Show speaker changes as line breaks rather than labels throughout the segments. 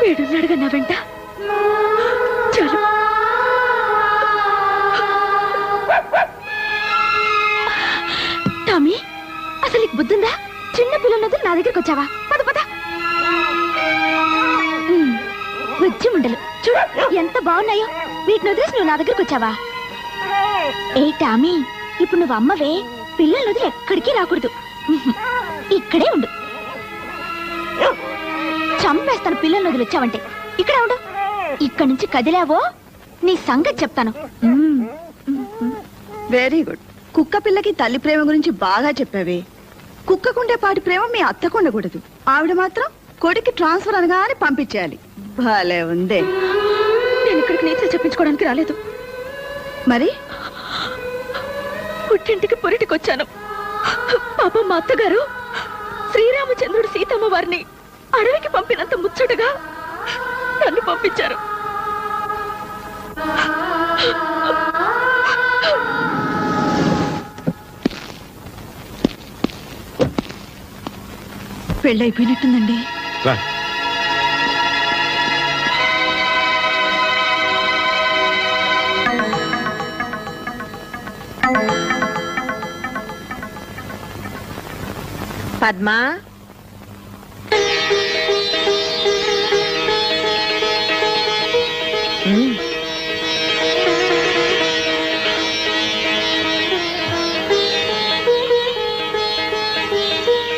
వీడున్నాడుగా నా వెంట. చాలు. టామీ, అసలు నీకు బుద్ధుందా? చిన్న పిల్లన్నది నా దగ్గరికి వచ్చావా? పద పద. బుజ్జి ముండలు చూడు ఎంత బాగున్నాయో. వీటిని వదిలేసి నువ్వు నా దగ్గరికి వచ్చావా? ఏ టామీ, ఇప్పుడు నువ్వు అమ్మవే, పిల్లలు వదిలి ఎక్కడికి రాకూడదు. ఇక్కడే ఉండు. చంపేస్తాను పిల్లల్ని వదిలి వచ్చావంటే. ఇక్కడే ఉండు. ఇక్కడి నుంచి కదిలావో నీ సంగతి చెప్తాను.
Very good. కుక్క పిల్లకి తల్లి ప్రేమ గురించి బాగా చెప్పావే. కుక్కకుండే పాటి ప్రేమ మీ అత్తకు ఉండకూడదు. ఆవిడ మాత్రం కొడుకు ట్రాన్స్ఫర్ అనగానే పంపించేయాలి. భలే ఉందే.
నేను ఇక్కడికి నీతో చెప్పించుకోవడానికి రాలేదు.
మరి
పుట్టింటికి పొరిటికి వచ్చాను. పాపం మా అత్తగారు శ్రీరామచంద్రుడు సీతమ్మ వారిని అడవికి పంపినంత ముచ్చటగా నన్ను పంపించారు.
పెళ్ళైపోయినట్టుందండి.
పద్మా,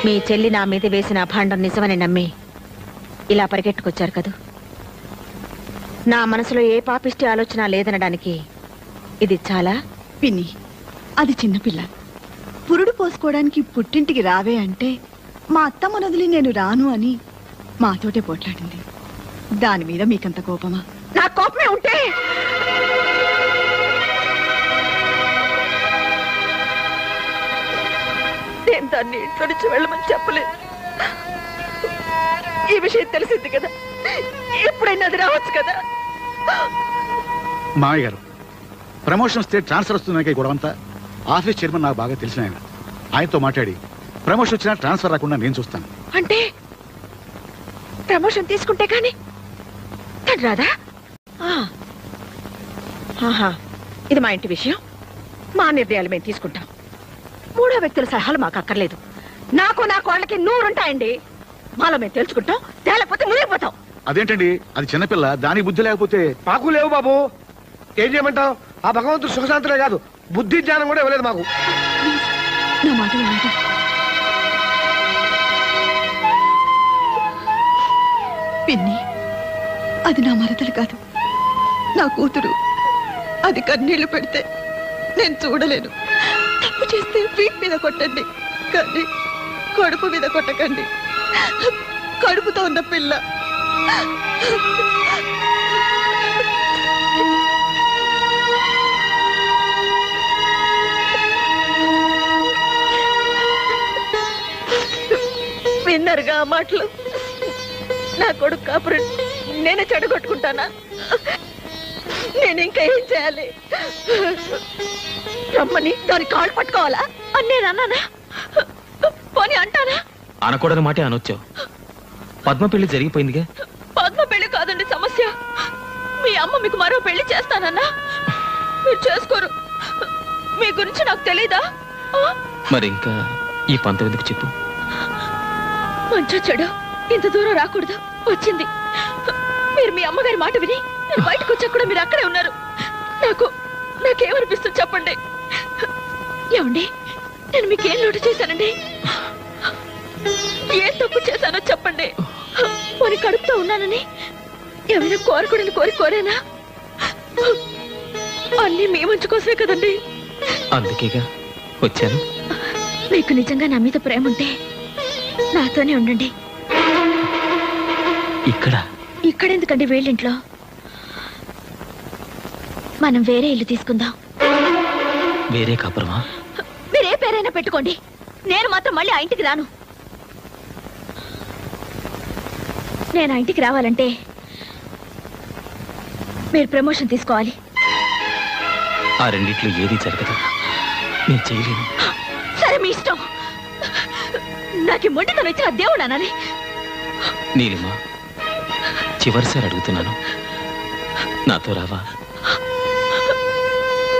మీ చెల్లి నా మీద వేసిన అభాండం నిజమని నమ్మి ఇలా పరిగెట్టుకొచ్చారు కదూ. నా మనసులో ఏ పాపిష్టి ఆలోచన లేదనడానికి ఇది చాలా.
పిన్ని, అది చిన్నపిల్ల. పురుడు పోసుకోవడానికి పుట్టింటికి రావే అంటే మా అత్తమ్మ వదిలి నేను రాను అని మాతోటే పోట్లాడింది. దాని మీద మీకంత కోపమా?
నా కోపమే ఉంటే నేను దాన్ని ఇంట్లో నుంచి వెళ్ళమని చెప్పలేదు. ఈ విషయం తెలిసింది కదా, ఎప్పుడైనా అది రావచ్చు కదా.
మామయ్య గారు, ప్రమోషన్ వస్తే ట్రాన్స్ఫర్ వస్తున్నాయి గొడవంతా. ఆఫీస్ చైర్మన్ నాకు బాగా తెలిసిన ఆయన. ఆయనతో మాట్లాడి ప్రమోషన్ వచ్చినా ట్రాన్స్ఫర్ రాకుండా నేను చూస్తాను.
అంటే ప్రమోషన్ తీసుకుంటే కానీ తను రాదా? ఇది మా ఇంటి విషయం. మా నిర్ణయాలు మేము తీసుకుంటాం. మూడో వ్యక్తుల సలహాలు మాకు అక్కర్లేదు. నాకు నా కోళ్ళకి 100 ఉంటాయండి. మాలో మేము తెలుసుకుంటాం. తేలేకపోతే మునిగిపోతాం.
అదేంటండి, అది చిన్నపిల్ల, దానికి బుద్ధి లేకపోతే.
మాకు లేవు బాబు. ఏం చేయమంటావు? ఆ భగవంతుడు సుఖశాంతులే కాదు, బుద్ధి జ్ఞానం కూడా ఇవ్వలేదు మాకు.
నా మాట వినండి. పిన్ని, అది నా మరదలు కాదు, నా కూతురు. అది కన్నీళ్లు పెడితే నేను చూడలేను. తప్పు చేస్తే వీటి మీద కొట్టండి, కానీ కడుపు మీద కొట్టకండి. కడుపుతో ఉన్న పిల్ల.
విన్నరుగా ఆ మాటలు? నా కొడుకు కాపురం నేనే చెడగొట్టుకుంటానా? నేను ఇంకా ఏం చేయాలి? రమ్మని దాని కాళ్ళు పట్టుకోవాలా అని నేను అన్నానా? పోనీ అంటానా?
అనకూడని మాటే అనొచ్చావు. పద్మ పెళ్లి జరిగిపోయిందిగా.
పద్మ పెళ్లి కాదండి సమస్య. మీ అమ్మ మీకు మరో పెళ్లి చేస్తానన్నా మీరు చేసుకోరు. మీ గురించి నాకు తెలీదా?
మరి ఇంకా ఈ పంతం ఎందుకు చెప్పు?
మంచో చెడు ఇంత దూరం రాకూడదు, వచ్చింది. మీరు మీ అమ్మగారి మాట విని నేను బయటకు వచ్చా కూడా మీరు అక్కడే ఉన్నారు. నాకేమనిపిస్తుంది చెప్పండి. ఏమండి, నేను మీకేం లోటు చేశానండి? ఏం తప్పు చేశానో చెప్పండి. మరి కడుపుతో ఉన్నానని ఏమైనా కోరకూడని కోరేనా? అన్నీ మీ మంచి కోసమే కదండి.
అందుకేగా వచ్చాను.
మీకు నిజంగా నా మీద ప్రేమ ఉంటే నాతోనే ఉండండి. ఇక్కడెందుకండి వేళ్ళింట్లో? మనం వేరే ఇల్లు తీసుకుందాం.
వేరే కాపురమా?
మీరే పేరైనా పెట్టుకోండి, నేను మాత్రం మళ్ళీ ఆ ఇంటికి రాను. నేను ఆ ఇంటికి రావాలంటే మీరు ప్రమోషన్ తీసుకోవాలి.
ఆ రెండిట్లో ఏది జరగదు, నేను చేయలేను.
సరే మీ నాకు ఈ మొండితనం ఇచ్చిన దేవుడు అనాలి.
నీలిమా, చివరిసారి అడుగుతున్నాను, నాతో రావా?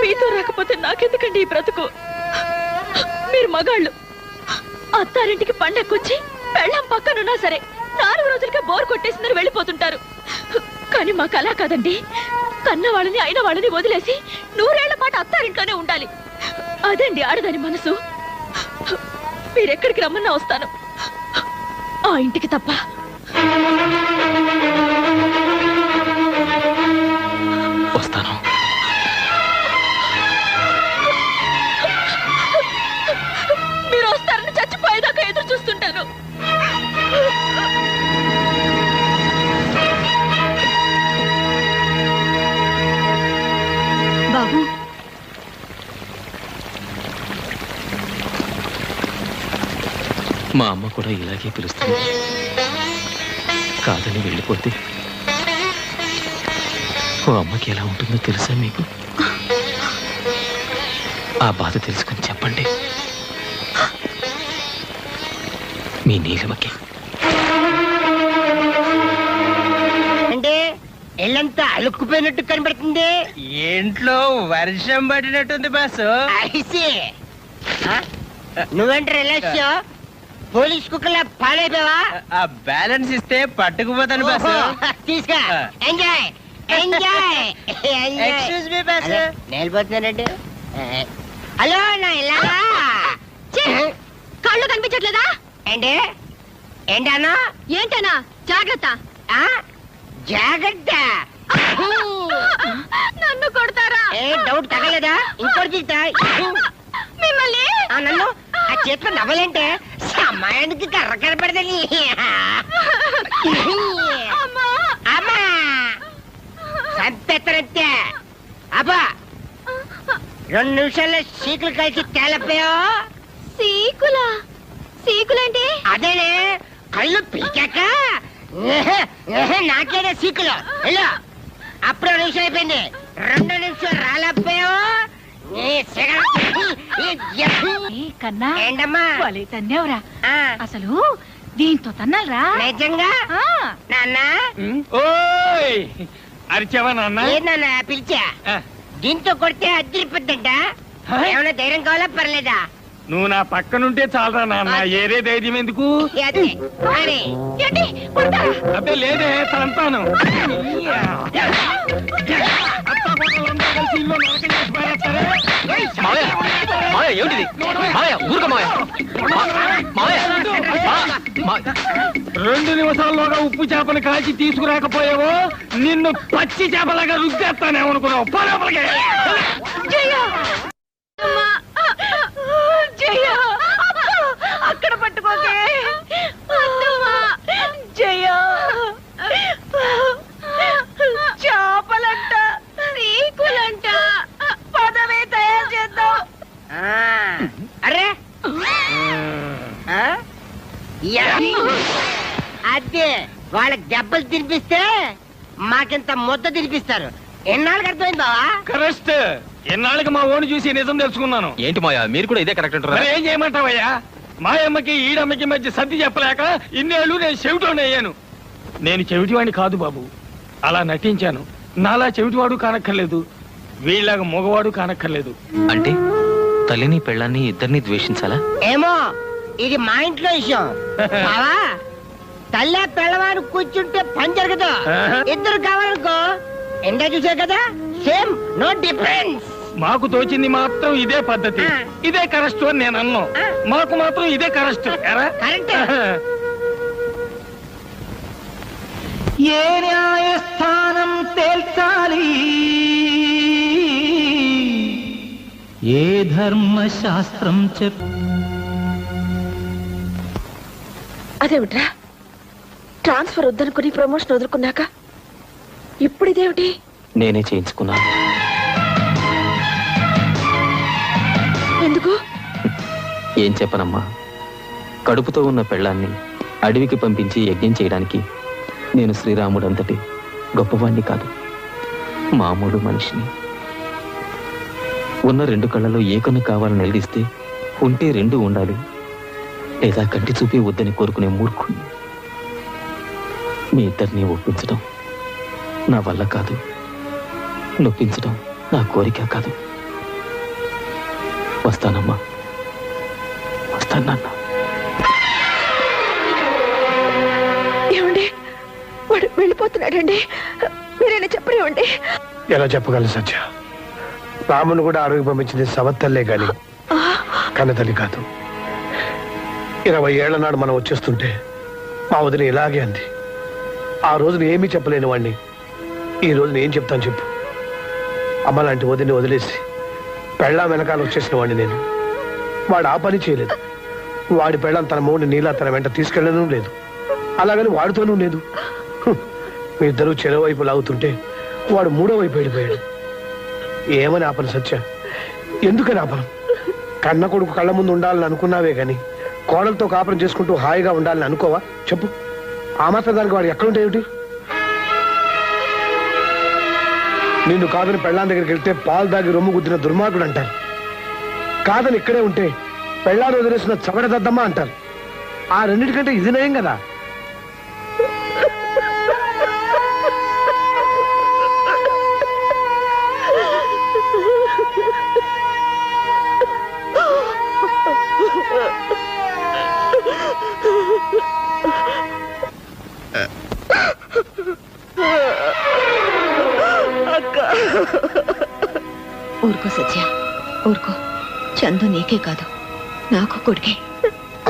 మీతో రాకపోతే నాకెందుకండి ఈ బ్రతుకు? మీరు మగాళ్ళు అత్తారింటికి పండక్కొచ్చి పెళ్ళం పక్కనున్నా సరే 4 రోజులకే బోర్ కొట్టేసిందని వెళ్ళిపోతుంటారు. కానీ మాకు అలా కాదండి. కన్న వాళ్ళని అయిన వాళ్ళని వదిలేసి 100 ఏళ్ల పాటు అత్తారింట్లోనే ఉండాలి. అదండి ఆడదాని మనసు. మీరెక్కడికి రమ్మన్నా వస్తాను, ఆ ఇంటికి తప్ప.
వస్తాను.
మీరు వస్తారని చచ్చిపోయేదాకా ఎదురు చూస్తుంటాను.
బాబు,
మా అమ్మ కూడా ఇలాగే పిలుస్తుంది. కాదని వెళ్ళిపోతే ఓ అమ్మకి ఎలా ఉంటుందో తెలుసా మీకు? ఆ బాధ తెలుసుకుని చెప్పండి మీ నీలిమకి.
అంటే ఇల్లంతా అలుక్కుపోయినట్టు కనబడుతుంది.
ఇంట్లో వర్షం పడినట్టుంది బాసు.
ఐసి నువ్వేంటి రిలాక్స్ పోలీస్ కుక్కలా పాడైపోయావా?
ఆ బ్యాలెన్స్ ఇస్తే పట్టుకుపోతాను బాసు.
తీసుకో, enjoy enjoy.
Excuse me boss.
నేలిపోతున్నానండి. హలో నా ఇలాగా
కళ్ళు కనిపించట్లేదా?
ఏంటి ఏంటన్నా?
ఏంటనా? జాగ్రత్త.
జాగ్రత్త.
నన్ను కొడతారా?
ఏ డౌట్ తగలేదా? ఇంకోటి తీస్తా.
మిమ్మల్ని
నన్ను ఆ చేతిలో నవ్వలేంటే సమయానికి కర్ర కనపడదని. అమ్మా సంపెత్తనంతే. అబ్బా 2 నిమిషాల్లో సీకులు కలిసి తేలపోయా.
సీకులా? సీకులేంటి?
అదేనే కళ్ళు పీకాక నాకేనే సీకులు. వెళ్ళు. అప్పుడు 2 నిమిషాలు అయిపోయింది. 2 నిమిషాలు రాలేకపోయావు.
కన్నా
ఏంటమ్మా?
వాళ్ళే తన్నేవరా?
ఆ,
అసలు దీంతో తన్నాలరా?
నిజంగా నాన్న?
ఓయ్ అరిచావా నాన్న?
ఏందన్న పిలిచా? దీంతో కొడితే అద్దరిపోద్దంట. ఏమైనా ధైర్యం కావాలా పర్లేదా?
నువ్వు నా పక్కనుంటే చాలరా నాన్న, ఏరే ధైర్యం ఎందుకు?
అదే మరి.
అబ్బే లేదే, తంతాను.
ఏమిటిది? ఊరుక మావయ్య.
2 నిమిషాల్లోగా ఉప్పు చేపలు కాల్చి తీసుకురాకపోయావో నిన్ను పచ్చి చేపలాగా రుద్దేస్తానేమనుకున్నావు. పోలోపలికి.
అక్కడ పట్టుకోకే జయ. చేపలంట, సీకులంట, పదమే తయారు చేద్దాం.
అరే అదే వాళ్ళకి దెబ్బలు తినిపిస్తే మాకింత ముద్ద తినిపిస్తారు. ఎన్నాళ్ళకి అర్థమైంది బావా?
కరెక్ట్. ఎన్నాళ్ళకి మా ఓని చూసి నిజం తెలుసుకున్నాను.
ఏంటి మాయా, మీరు కూడా ఇదే కరెక్ట్ అంటారా?
మరి ఏం చేయమంటావయ్యా? మా అమ్మకి ఈడమ్మకి మధ్య సర్ది చెప్పలేక ఇన్నేళ్ళు నేను చెవిటోని అయ్యాను. నేను చెవిటివాడిని కాదు బాబు, అలా నటించాను. నాలా చెవిటివాడు కానక్కర్లేదు, వీళ్ళగా మగవాడు కానక్కర్లేదు.
అంటే తల్లిని పెళ్ళాన్ని ఇద్దరిని ద్వేషించాలా?
ఏమో, ఇది మా ఇంట్లో విషయం బావా. తల్లి పిల్లవాడు కూర్చుంటే పని జరగదు. ఇద్దరు కావాలనుకో ఎండా చూసా కదా, సేమ్, నో డిఫరెన్స్.
మాకు తోచింది మాత్రం ఇదే పద్ధతి, ఇదే కరెక్ట్ అని నేను అన్నాను. మాకు మాత్రం ఇదే కరెక్ట్.
కరెక్ట్.
ఏ న్యాయస్థానం తేల్చాలి, ఏ ధర్మశాస్త్రం
అదేమిట్రా, ట్రాన్స్ఫర్ వద్దనుకుని ప్రమోషన్ వదులుకున్నాక ఇప్పుడు ఇదేమిటి?
నేనే చేయించుకున్నాను.
ఎందుకు?
ఏం చెప్పనమ్మా, కడుపుతో ఉన్న పెళ్ళాన్ని అడవికి పంపించి యజ్ఞం చేయడానికి నేను శ్రీరాముడు అంతటి గొప్పవాణ్ణి కాదు, మామూలు మనిషిని. ఉన్న 2 కళ్ళలో ఏ కన్ను కావాలని నిలదీస్తే ఉంటే 2 ఉండాలి, లేదా కంటి చూపే వద్దని కోరుకునే మూర్ఖుణ్ణి. మీ ఇద్దరిని ఒప్పించడం నా వల్ల కాదు, నొప్పించడం నా కోరిక కాదు. వస్తానమ్మా, వస్తాను నాన్న.
ఏమండి, వాడు వెళ్ళిపోతున్నాడండి. మీరైనా చెప్పనివ్వండి.
ఎలా చెప్పగలను సత్య? రామును కూడా అడవికి పంపించింది సవత్తల్లే గాని కన్నతల్లి కాదు. 20 ఏళ్ల నాడు మనం వచ్చేస్తుంటే మా వదిన ఇలాగే అంది. ఆ రోజున ఏమీ చెప్పలేని వాడిని ఈ రోజున ఏం చెప్తాను చెప్పు? అమ్మ లాంటి వదిని వదిలేసి పెళ్ళాం వెనకాల వచ్చేసిన వాడిని నేను. వాడు ఆ పని చేయలేదు. వాడి పెళ్ళాం తన మూడిని నీలా తన వెంట తీసుకెళ్ళడం లేదు, అలాగని వాడితోనూ లేదు. మీ ఇద్దరు చెరో వైపు లాగుతుంటే వాడు 3వ వైపు వెళ్ళిపోయాడు. ఏమని ఆపను సత్య? ఎందుకని ఆపను? కన్న కొడుకు కళ్ళ ముందు ఉండాలని అనుకున్నావే గాని కోడలతో కాపురం చేసుకుంటూ హాయిగా ఉండాలని అనుకోవా? చెప్పు. ఆ మాత్రం దానికి వాడు ఎక్కడుంటే ఏమిటి? నిన్ను కాదని పెళ్ళాం దగ్గరికి వెళ్తే పాలు దాగి రొమ్ము గుద్దిన దుర్మార్గుడు అంటారు. కాదని ఇక్కడే ఉంటే పెళ్ళాన్ని వదిలేసిన చవడదద్దమ్మా అంటారు. ఆ రెండింటికంటే ఇది నయం కదా.
ఊరుకో సత్య, ఊరుకో. చందు నీకే కాదు, నాకు కొడుకే.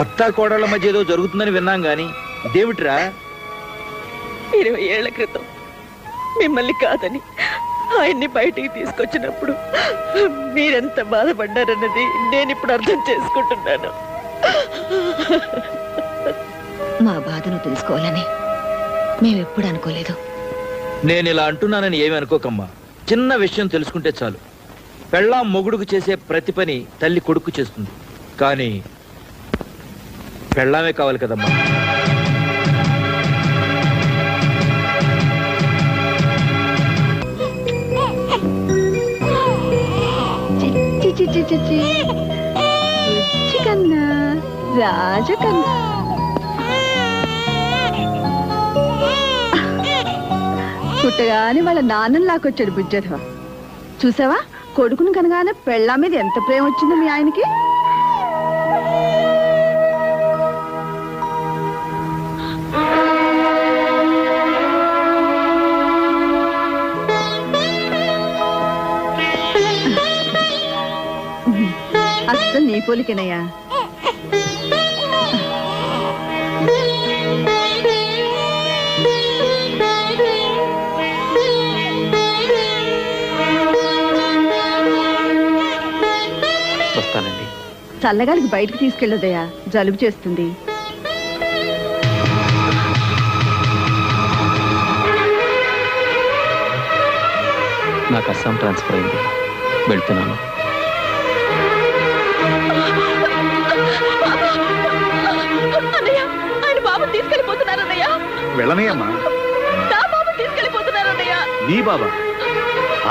అత్తా కోడళ్ళ మధ్య ఏదో జరుగుతుందని విన్నాం గాని దేవుట్రా
20 ఏళ్ల క్రితం మిమ్మల్ని కాదని ఆయన్ని బయటికి తీసుకొచ్చినప్పుడు మీరెంత బాధపడ్డారన్నది నేను ఇప్పుడు అర్థం చేసుకుంటున్నాను. మా బాధను తెలుసుకోవాలని మేమెప్పుడు అనుకోలేదు.
నేను ఇలా అంటున్నానని ఏమి అనుకోకమ్మా. చిన్న విషయం తెలుసుకుంటే చాలు. పెళ్ళాం మొగుడుకు చేసే ప్రతి పని తల్లి కొడుకు చేస్తుంది, కానీ పెళ్ళామే కావాలి కదమ్మా.
కన్నా రాజకన్నా పుట్టగానే వాళ్ళ నాన్నని లాకొచ్చాడు బుజ్జధవ. చూసావా, కొడుకును కనగానే పెళ్ళా మీద ఎంత ప్రేమ వచ్చిందో మీ ఆయనకి. అసలు నీ పోలికేనయ్యా.
వస్తానండి.
చల్లగాలికి బయటకు తీసుకెళ్ళదయ్యా, జలుబు చేస్తుంది.
నాకు అస్సాం ట్రాన్స్ఫర్ అయింది, వెళ్తున్నాను.
ఆయన బాబు తీసుకెళ్ళిపోతున్నారన్నయ్య.
వెళ్ళనయ్యమ్మా.
నా బాబు తీసుకెళ్ళిపోతున్నారన్నయ్య.
నీ బాబా?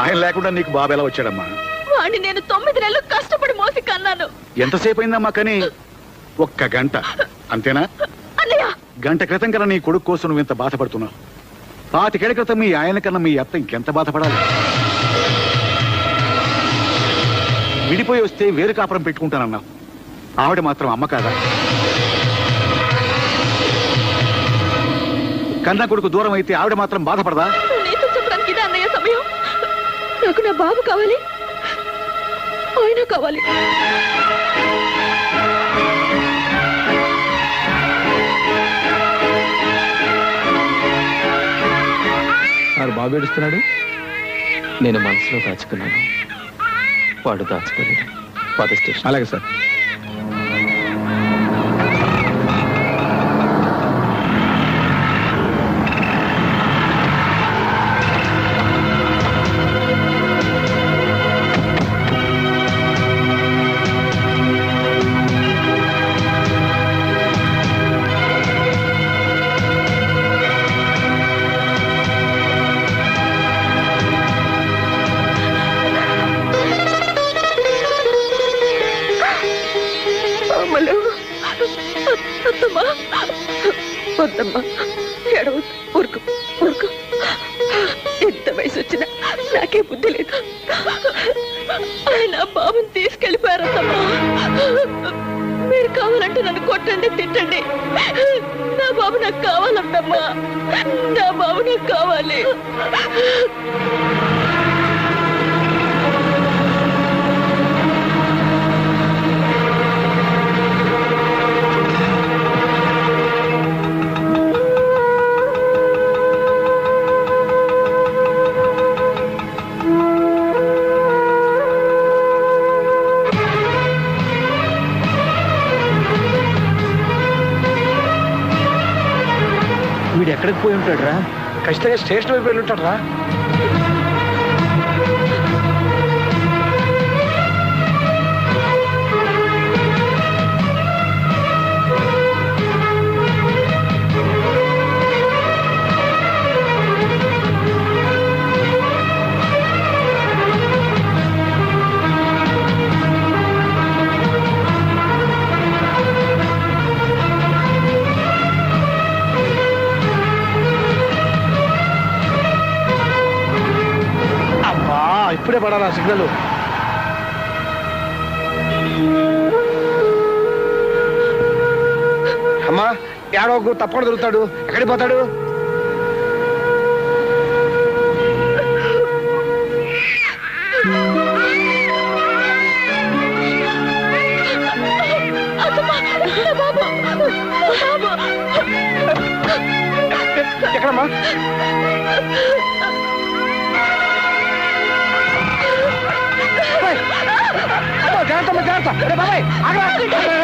ఆయన లేకుండా నీకు బాబు ఎలా వచ్చాడమ్మా?
వాడిని నేను 9 నెలలు కష్టపడి మోసి కన్నాను.
ఎంతసేపు అయిందమ్మా? కానీ 1 గంట అంతేనా?
అన్నయ్య,
గంట క్రితం కన్నా నీ కొడుకు కోసం నువ్వు ఇంత బాధపడుతున్నావు. 25 ఏళ్ల క్రితం మీ ఆయన కన్నా మీ అత్త ఇంకెంత బాధపడాలి? విడిపోయి వస్తే వేరు కాపురం పెట్టుకుంటానన్నావు. ఆవిడ మాత్రం అమ్మ కాదా? కన్నా కొడుకు దూరం అయితే ఆవిడ మాత్రం బాధపడదా?
నీతో చెప్పడానికి ఇదే అన్నయ్య సమయం. నాకు నా బాబు కావాలి, ఆయన కావాలి.
బాబు ఏడుస్తున్నాడు. నేను మనసులో దాచుకున్నాను, వాడు దాచుకోలేడు. పద స్టేషన్.
అలాగే సార్.
అత్తమ్మా వద్దమ్మా ఏడవద్దు ఊరుకు ఊరుకు ఎంత వయసు వచ్చినా నాకే బుద్ధి లేదు ఆయన బాబుని తీసుకెళ్ళిపోయారమ్మా మీరు కావాలంటే నన్ను కొట్టండి తిట్టండి నా బాబు నాకు కావాలంటమ్మా నా బాబు నాకు కావాలి
వీడు ఎక్కడికి పోయి ఉంటాడు రా?
ఖచ్చితంగా స్టేషన్ వైపు వెళ్ళి ఉంటాడు రా. ఇప్పుడే పడాలా సిగ్నల్? అమ్మా ఏడవకు, తప్పకుండా దొరుకుతాడు. ఎక్కడికి పోతాడు? ఎక్కడమ్మా? జాగ్రత్త జాగ్రత్త బాబాయ్.